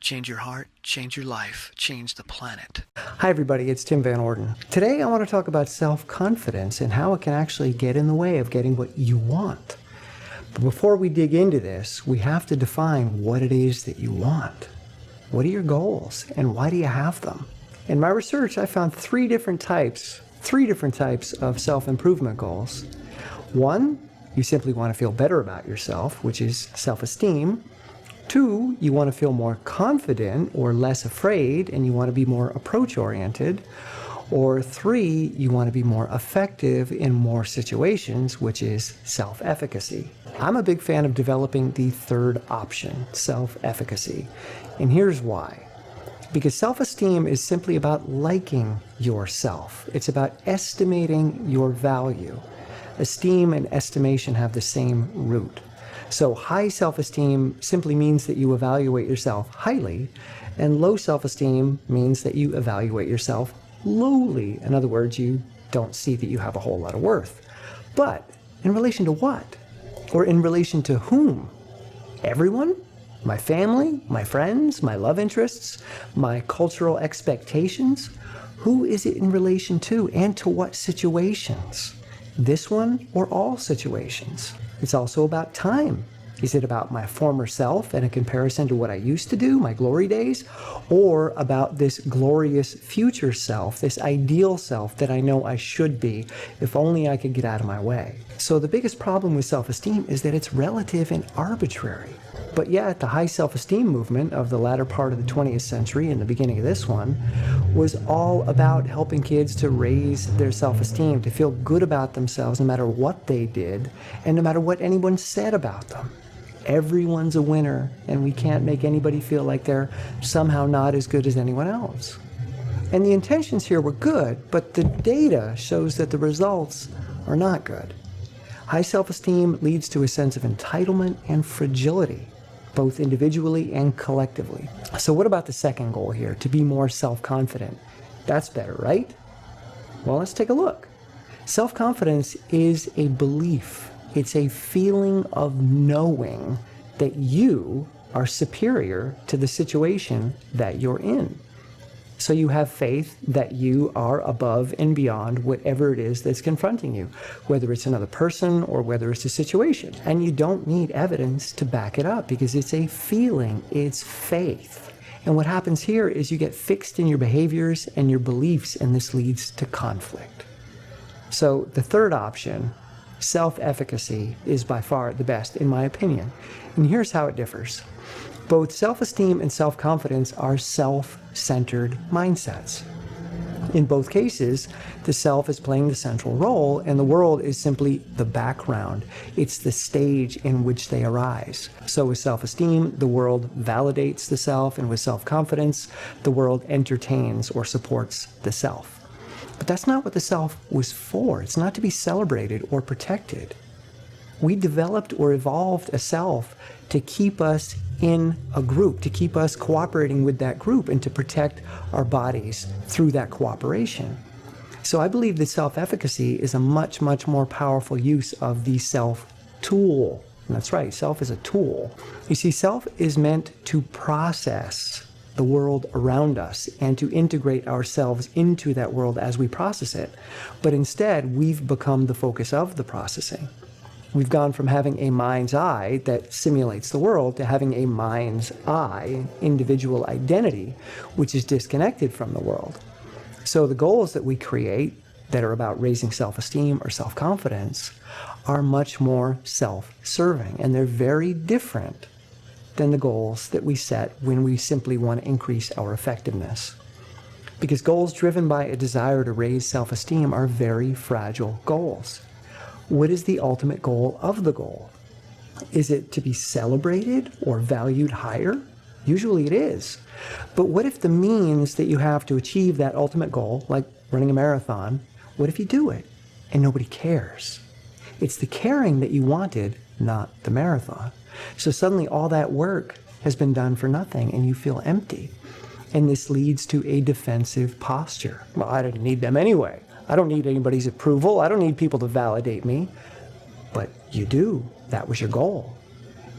Change your heart, change your life, change the planet. Hi everybody, it's Tim Van Orden. Today I want to talk about self-confidence and how it can actually get in the way of getting what you want. But before we dig into this, we have to define what it is that you want. What are your goals and why do you have them? In my research, I found three different types of self-improvement goals. One, you simply want to feel better about yourself, which is self-esteem. Two, you want to feel more confident or less afraid, and you want to be more approach-oriented. Or three, you want to be more effective in more situations, which is self-efficacy. I'm a big fan of developing the third option, self-efficacy. And here's why. Because self-esteem is simply about liking yourself. It's about estimating your value. Esteem and estimation have the same root. So high self-esteem simply means that you evaluate yourself highly, and low self-esteem means that you evaluate yourself lowly. In other words, you don't see that you have a whole lot of worth. But in relation to what? Or in relation to whom? Everyone? My family? My friends? My love interests? My cultural expectations? Who is it in relation to, and to what situations? This one or all situations? It's also about time. Is it about my former self and a comparison to what I used to do, my glory days? Or about this glorious future self, this ideal self that I know I should be, if only I could get out of my way? So the biggest problem with self-esteem is that it's relative and arbitrary. But yet, the high self-esteem movement of the latter part of the 20th century and the beginning of this one was all about helping kids to raise their self-esteem, to feel good about themselves no matter what they did and no matter what anyone said about them. Everyone's a winner, and we can't make anybody feel like they're somehow not as good as anyone else. And the intentions here were good, but the data shows that the results are not good. High self-esteem leads to a sense of entitlement and fragility, both individually and collectively. So what about the second goal here, to be more self-confident? That's better, right? Well, let's take a look. Self-confidence is a belief. It's a feeling of knowing that you are superior to the situation that you're in. So you have faith that you are above and beyond whatever it is that's confronting you, whether it's another person or whether it's a situation. And you don't need evidence to back it up because it's a feeling, it's faith. And what happens here is you get fixed in your behaviors and your beliefs, and this leads to conflict. So the third option, self-efficacy, is by far the best in my opinion. And here's how it differs. Both self-esteem and self-confidence are self-centered mindsets. In both cases, the self is playing the central role and the world is simply the background. It's the stage in which they arise. So with self-esteem, the world validates the self, and with self-confidence, the world entertains or supports the self. But that's not what the self was for. It's not to be celebrated or protected. We developed or evolved a self to keep us in a group, to keep us cooperating with that group and to protect our bodies through that cooperation. So I believe that self-efficacy is a much, much more powerful use of the self-tool. And that's right, self is a tool. You see, self is meant to process the world around us and to integrate ourselves into that world as we process it. But instead, we've become the focus of the processing. We've gone from having a mind's eye that simulates the world to having a mind's eye, individual identity, which is disconnected from the world. So the goals that we create that are about raising self-esteem or self-confidence are much more self-serving, and they're very different than the goals that we set when we simply want to increase our effectiveness. Because goals driven by a desire to raise self-esteem are very fragile goals. What is the ultimate goal of the goal? Is it to be celebrated or valued higher? Usually it is. But what if the means that you have to achieve that ultimate goal, like running a marathon, what if you do it and nobody cares? It's the caring that you wanted, not the marathon. So suddenly all that work has been done for nothing and you feel empty. And this leads to a defensive posture. Well, I didn't need them anyway. I don't need anybody's approval. I don't need people to validate me. But you do. That was your goal.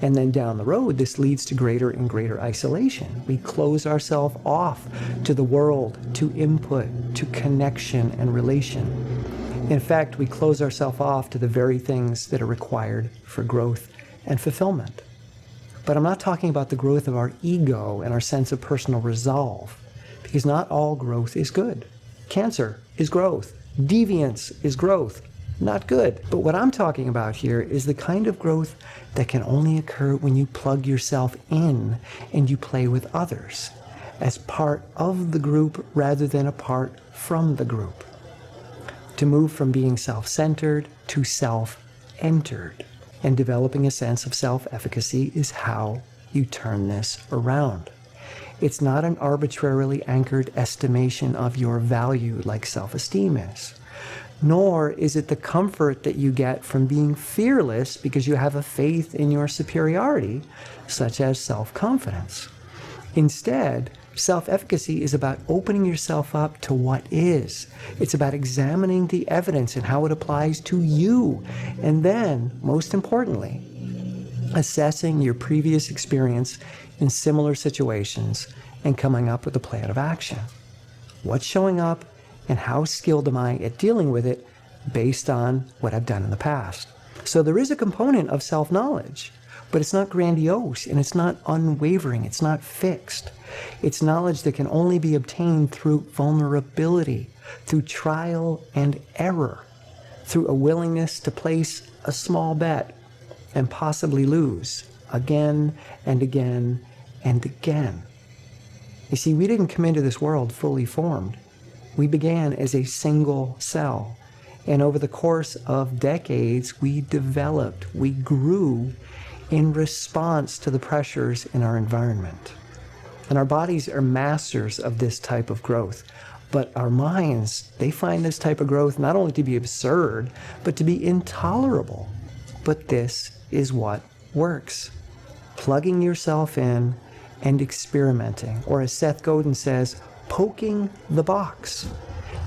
And then down the road, this leads to greater and greater isolation. We close ourselves off to the world, to input, to connection and relation. In fact, we close ourselves off to the very things that are required for growth and fulfillment. But I'm not talking about the growth of our ego and our sense of personal resolve, because not all growth is good. Cancer is growth. Deviance is growth. Not good. But what I'm talking about here is the kind of growth that can only occur when you plug yourself in and you play with others as part of the group rather than apart from the group. To move from being self-centered to self-entered. And developing a sense of self-efficacy is how you turn this around. It's not an arbitrarily anchored estimation of your value like self-esteem is. Nor is it the comfort that you get from being fearless because you have a faith in your superiority, such as self-confidence. Instead, self-efficacy is about opening yourself up to what is. It's about examining the evidence and how it applies to you. And then, most importantly, assessing your previous experience in similar situations and coming up with a plan of action. What's showing up and how skilled am I at dealing with it based on what I've done in the past. So there is a component of self-knowledge, but it's not grandiose and it's not unwavering, it's not fixed. It's knowledge that can only be obtained through vulnerability, through trial and error, through a willingness to place a small bet and possibly lose again and again and again. You see, we didn't come into this world fully formed. We began as a single cell, and over the course of decades, we developed, we grew in response to the pressures in our environment. And our bodies are masters of this type of growth, but our minds, they find this type of growth not only to be absurd, but to be intolerable. But this is what works. Plugging yourself in and experimenting, or as Seth Godin says, poking the box.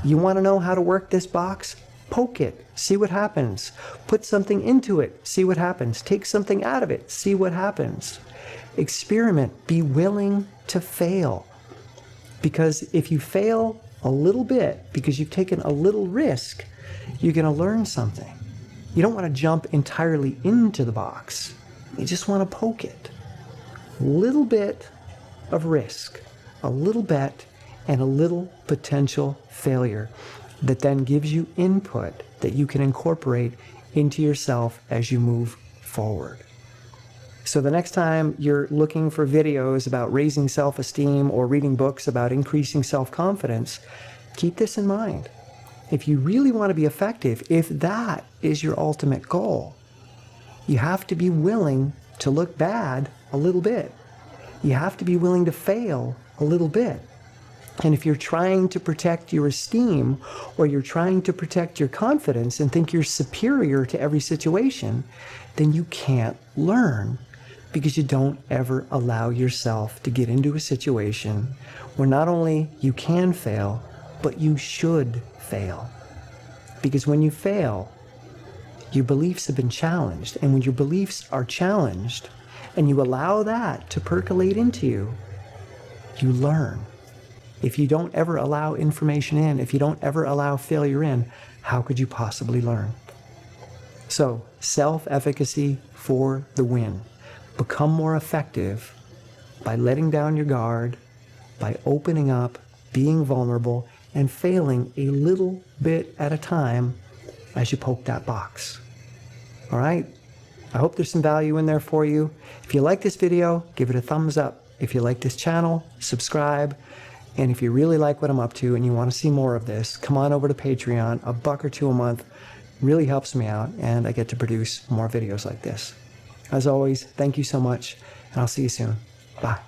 You want to know how to work this box? Poke it, see what happens. Put something into it, see what happens. Take something out of it, see what happens. Experiment, be willing to fail. Because if you fail a little bit, because you've taken a little risk, you're going to learn something. You don't want to jump entirely into the box. You just want to poke it. A little bit of risk, a little bet, and a little potential failure that then gives you input that you can incorporate into yourself as you move forward. So the next time you're looking for videos about raising self-esteem or reading books about increasing self-confidence, keep this in mind. If you really want to be effective, if that is your ultimate goal, you have to be willing to look bad a little bit. You have to be willing to fail a little bit. And if you're trying to protect your esteem or you're trying to protect your confidence and think you're superior to every situation, then you can't learn because you don't ever allow yourself to get into a situation where not only you can fail, but you should fail. Because when you fail, your beliefs have been challenged. And when your beliefs are challenged and you allow that to percolate into you, you learn. If you don't ever allow information in, if you don't ever allow failure in, how could you possibly learn? So, self-efficacy for the win. Become more effective by letting down your guard, by opening up, being vulnerable, and failing a little bit at a time as you poke that box. All right? I hope there's some value in there for you. If you like this video, give it a thumbs up. If you like this channel, subscribe. And if you really like what I'm up to and you want to see more of this, come on over to Patreon. $1 or $2 a month really helps me out, and I get to produce more videos like this. As always, thank you so much, and I'll see you soon. Bye.